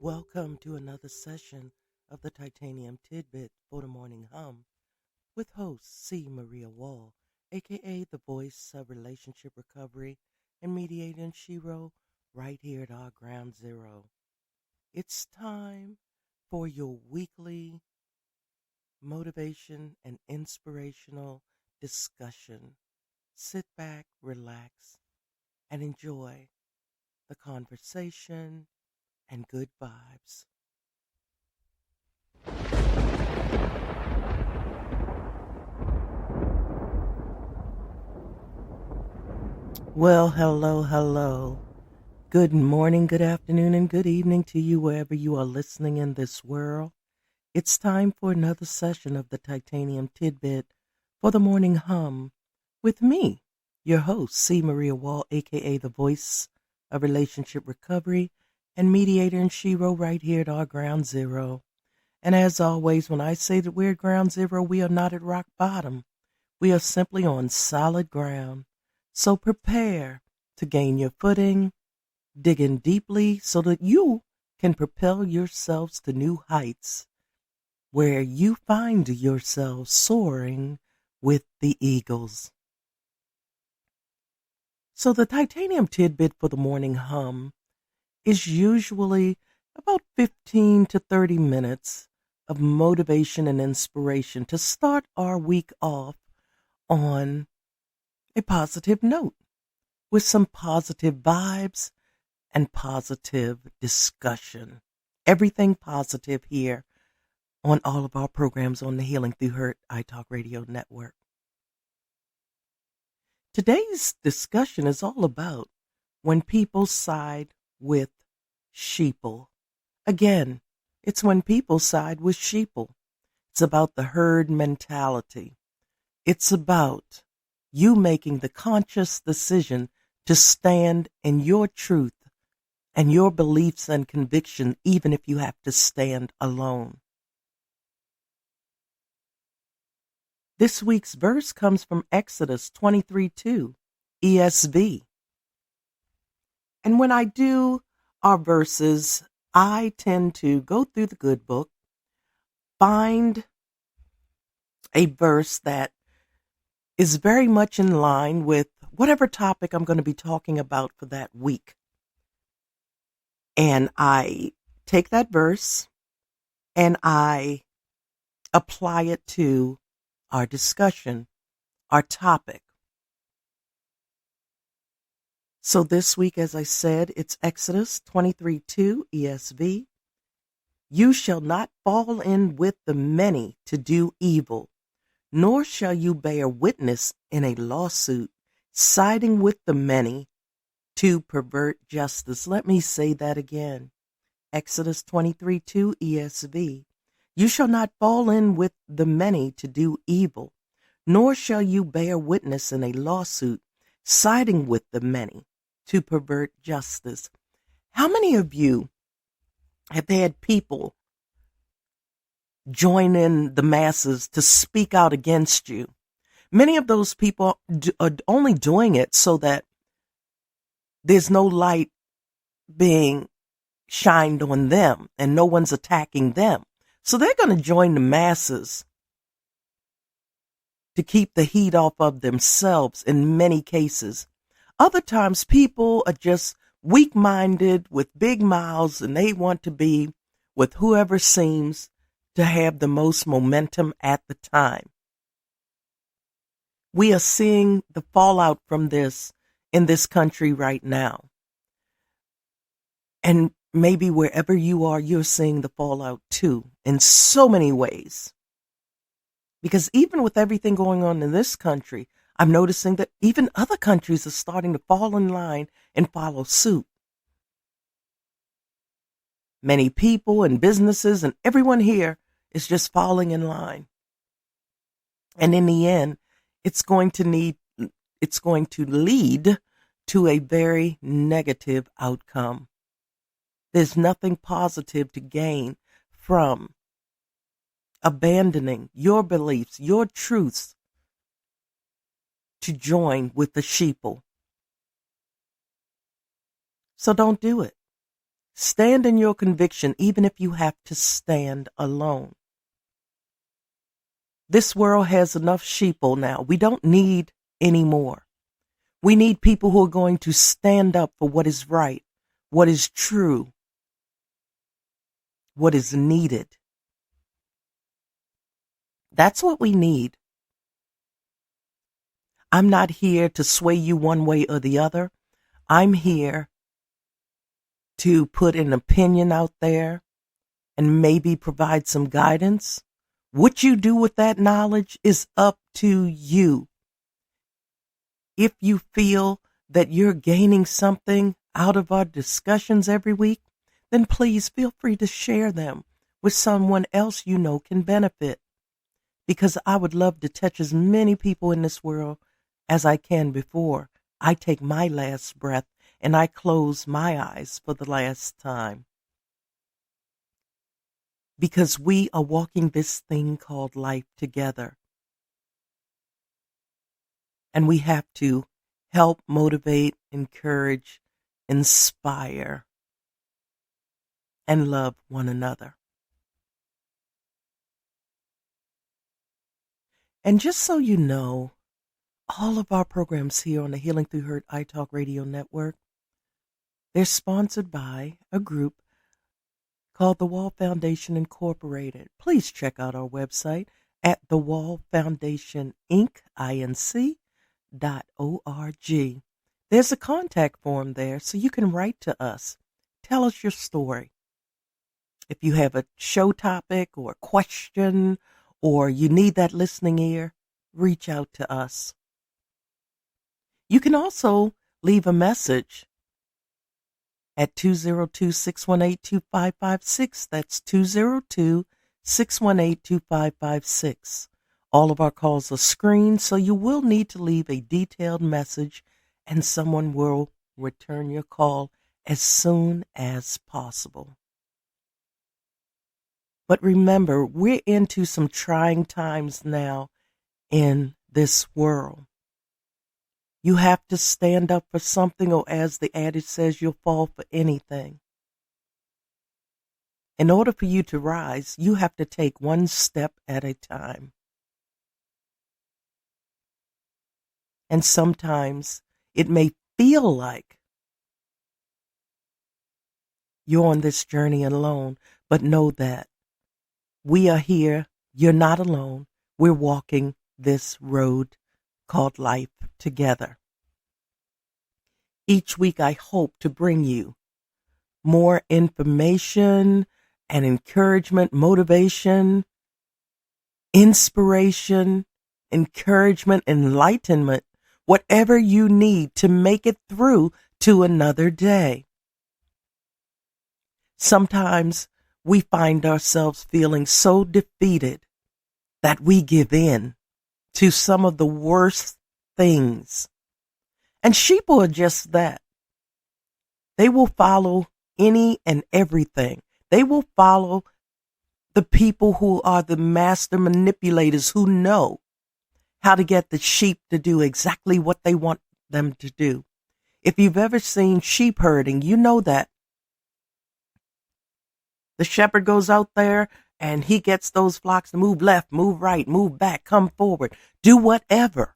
Welcome to another session of the Titanium Tidbit for the Morning Hum with host C. Maria Wall, aka the voice of relationship recovery and mediator in Shiro, right here at our ground zero. It's time for your weekly motivation and inspirational discussion. Sit back, relax, and enjoy the conversation and good vibes. Well, hello. Good morning, good afternoon, and good evening to you wherever you are listening in this world. It's time for another session of the Titanium Tidbit for the Morning Hum with me, your host, C. Maria Wall, aka the voice of relationship recovery and mediator in Shiro, right here at our ground zero. And as always, when I say that we're at ground zero, we are not at rock bottom. We are simply on solid ground. So prepare to gain your footing, dig in deeply so that you can propel yourselves to new heights where you find yourselves soaring with the eagles. So the Titanium Tidbit for the Morning Hum is usually about 15 to 30 minutes of motivation and inspiration to start our week off on a positive note with some positive vibes and positive discussion. Everything positive here on all of our programs on the Healing Through Hurt iTalk Radio Network. Today's discussion is all about when people side with Sheeple. Again, it's when people side with Sheeple. It's about the herd mentality. It's about you making the conscious decision to stand in your truth and your beliefs and conviction, even if you have to stand alone. This week's verse comes from Exodus 23:2, ESV. And when I do our verses, I tend to go through the good book, find a verse that is very much in line with whatever topic I'm going to be talking about for that week. And I take that verse and I apply it to our discussion, our topic. So this week, as I said, it's Exodus 23:2 ESV. You shall not fall in with the many to do evil, nor shall you bear witness in a lawsuit, siding with the many to pervert justice. Let me say that again. Exodus 23:2 ESV. You shall not fall in with the many to do evil, nor shall you bear witness in a lawsuit, siding with the many to pervert justice. How many of you have had people join in the masses to speak out against you? Many of those people are only doing it so that there's no light being shined on them and no one's attacking them. So they're going to join the masses to keep the heat off of themselves in many cases. Other times people are just weak-minded with big mouths and they want to be with whoever seems to have the most momentum at the time. We are seeing the fallout from this in this country right now. And maybe wherever you are, you're seeing the fallout too, in so many ways. Because even with everything going on in this country, I'm noticing that even other countries are starting to fall in line and follow suit. Many people and businesses and everyone here is just falling in line. And in the end, it's going to lead to a very negative outcome. There's nothing positive to gain from abandoning your beliefs, your truths, to join with the sheeple. So don't do it. Stand in your conviction, even if you have to stand alone. This world has enough sheeple now. We don't need any more. We need people who are going to stand up for what is right, what is true, what is needed. That's what we need. I'm not here to sway you one way or the other. I'm here to put an opinion out there and maybe provide some guidance. What you do with that knowledge is up to you. If you feel that you're gaining something out of our discussions every week, then please feel free to share them with someone else you know can benefit. Because I would love to touch as many people in this world as I can before I take my last breath and I close my eyes for the last time. Because we are walking this thing called life together. And we have to help, motivate, encourage, inspire, and love one another. And just so you know, all of our programs here on the Healing Through Hurt iTalk Radio Network, they're sponsored by a group called the Wall Foundation Incorporated. Please check out our website at thewallfoundationinc.org. There's a contact form there so you can write to us. Tell us your story. If you have a show topic or a question or you need that listening ear, reach out to us. You can also leave a message at 202-618-2556. That's 202-618-2556. All of our calls are screened, so you will need to leave a detailed message and someone will return your call as soon as possible. But remember, we're into some trying times now in this world. You have to stand up for something, or as the adage says, you'll fall for anything. In order for you to rise, you have to take one step at a time. And sometimes it may feel like you're on this journey alone, but know that we are here. You're not alone. We're walking this road called life together. Each week, I hope to bring you more information and encouragement, motivation, inspiration, encouragement, enlightenment, whatever you need to make it through to another day. Sometimes we find ourselves feeling so defeated that we give in to some of the worst things. And sheeple are just that. They will follow any and everything. They will follow the people who are the master manipulators, who know how to get the sheep to do exactly what they want them to do. If you've ever seen sheep herding, you know that. The shepherd goes out there and he gets those flocks to move left, move right, move back, come forward, do whatever.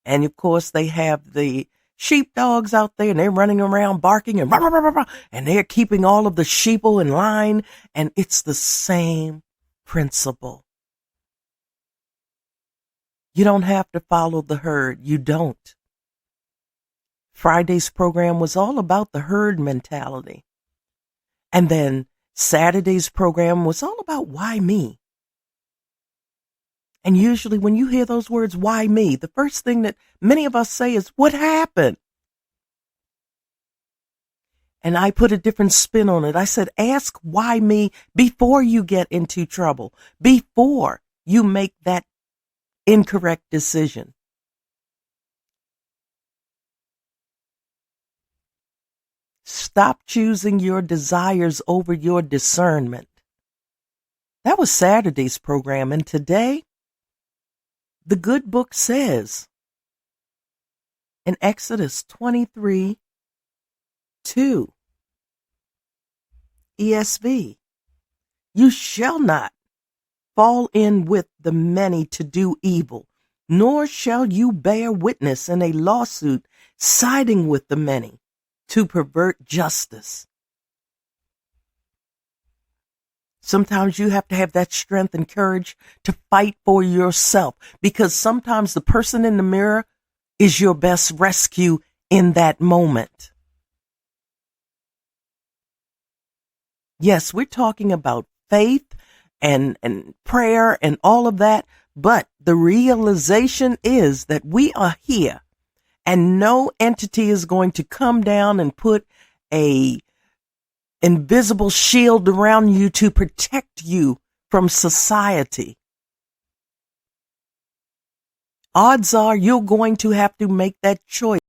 And of course, they have the sheepdogs out there and they're running around barking and rah, rah, rah, rah, and they're keeping all of the sheeple in line. And it's the same principle. You don't have to follow the herd. You don't. Friday's program was all about the herd mentality. And then Saturday's program was all about why me. And usually when you hear those words, why me, the first thing that many of us say is, what happened? And I put a different spin on it. I said, ask why me before you get into trouble, before you make that incorrect decision. Stop choosing your desires over your discernment. That was Saturday's program. And today, the good book says in Exodus 23, 2, ESV. You shall not fall in with the many to do evil, nor shall you bear witness in a lawsuit siding with the many to pervert justice. Sometimes you have to have that strength and courage to fight for yourself, because sometimes the person in the mirror is your best rescue in that moment. Yes, we're talking about faith and prayer and all of that, but the realization is that we are here and no entity is going to come down and put a invisible shield around you to protect you from society. Odds are you're going to have to make that choice.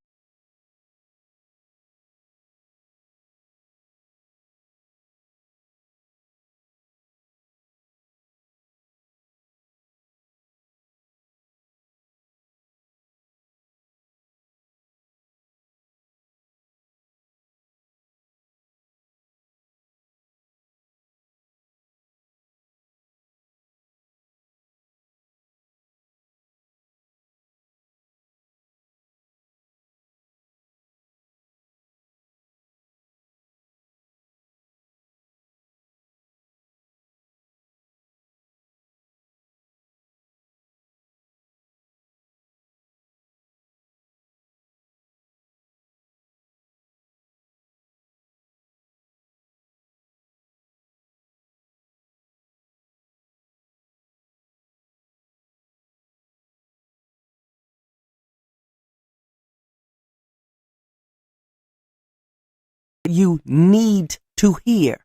You need to hear,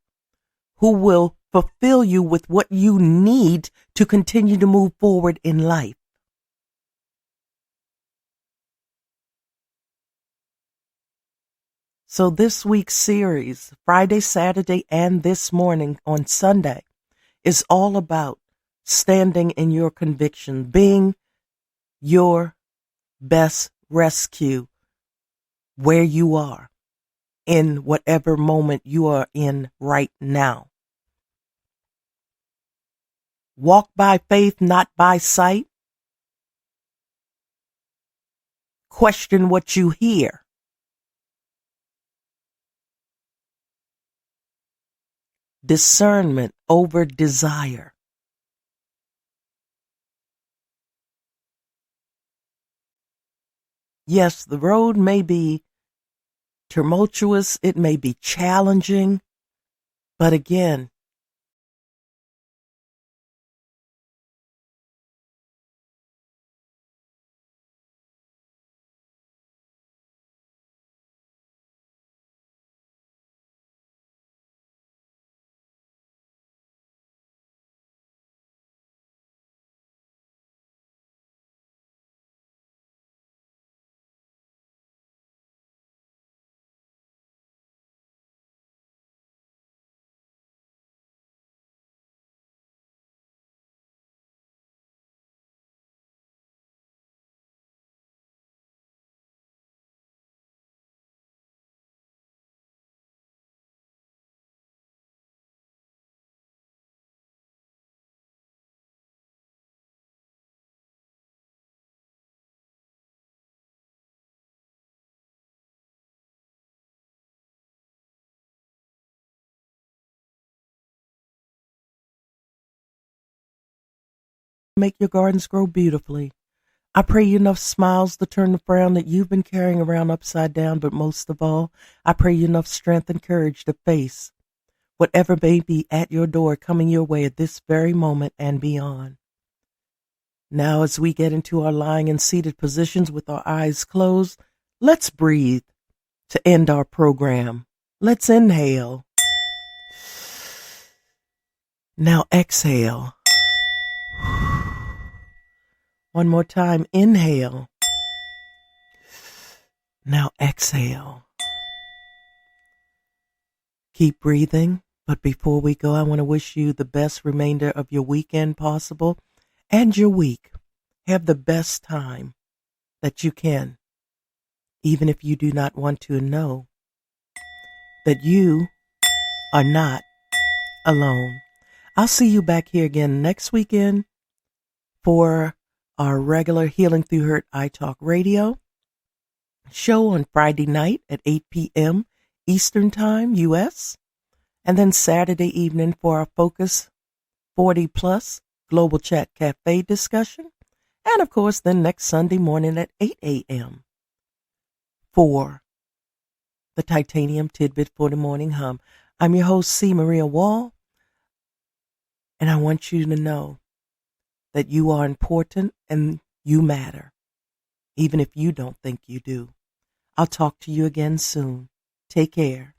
who will fulfill you with what you need to continue to move forward in life. So this week's series, Friday, Saturday, and this morning on Sunday, is all about standing in your conviction, being your best rescue where you are in whatever moment you are in right now. Walk by faith, not by sight. Question what you hear. Discernment over desire. Yes, the road may be tumultuous, it may be challenging, but again, make your gardens grow beautifully. I pray you enough smiles to turn the frown that you've been carrying around upside down, but most of all, I pray you enough strength and courage to face whatever may be at your door coming your way at this very moment and beyond. Now, as we get into our lying and seated positions with our eyes closed, let's breathe to end our program. Let's inhale. Now exhale. One more time, inhale. Now exhale. Keep breathing, but before we go, I want to wish you the best remainder of your weekend possible and your week. Have the best time that you can, even if you do not want to know. that you are not alone. I'll see you back here again next weekend for our regular Healing Through Hurt iTalk Radio show on Friday night at 8 p.m. Eastern Time, U.S., and then Saturday evening for our Focus 40 Plus Global Chat Cafe discussion, and of course then next Sunday morning at 8 a.m. for the Titanium Tidbit for the Morning Hum. I'm your host, C. Maria Wall, and I want you to know that you are important and you matter, even if you don't think you do. I'll talk to you again soon. Take care.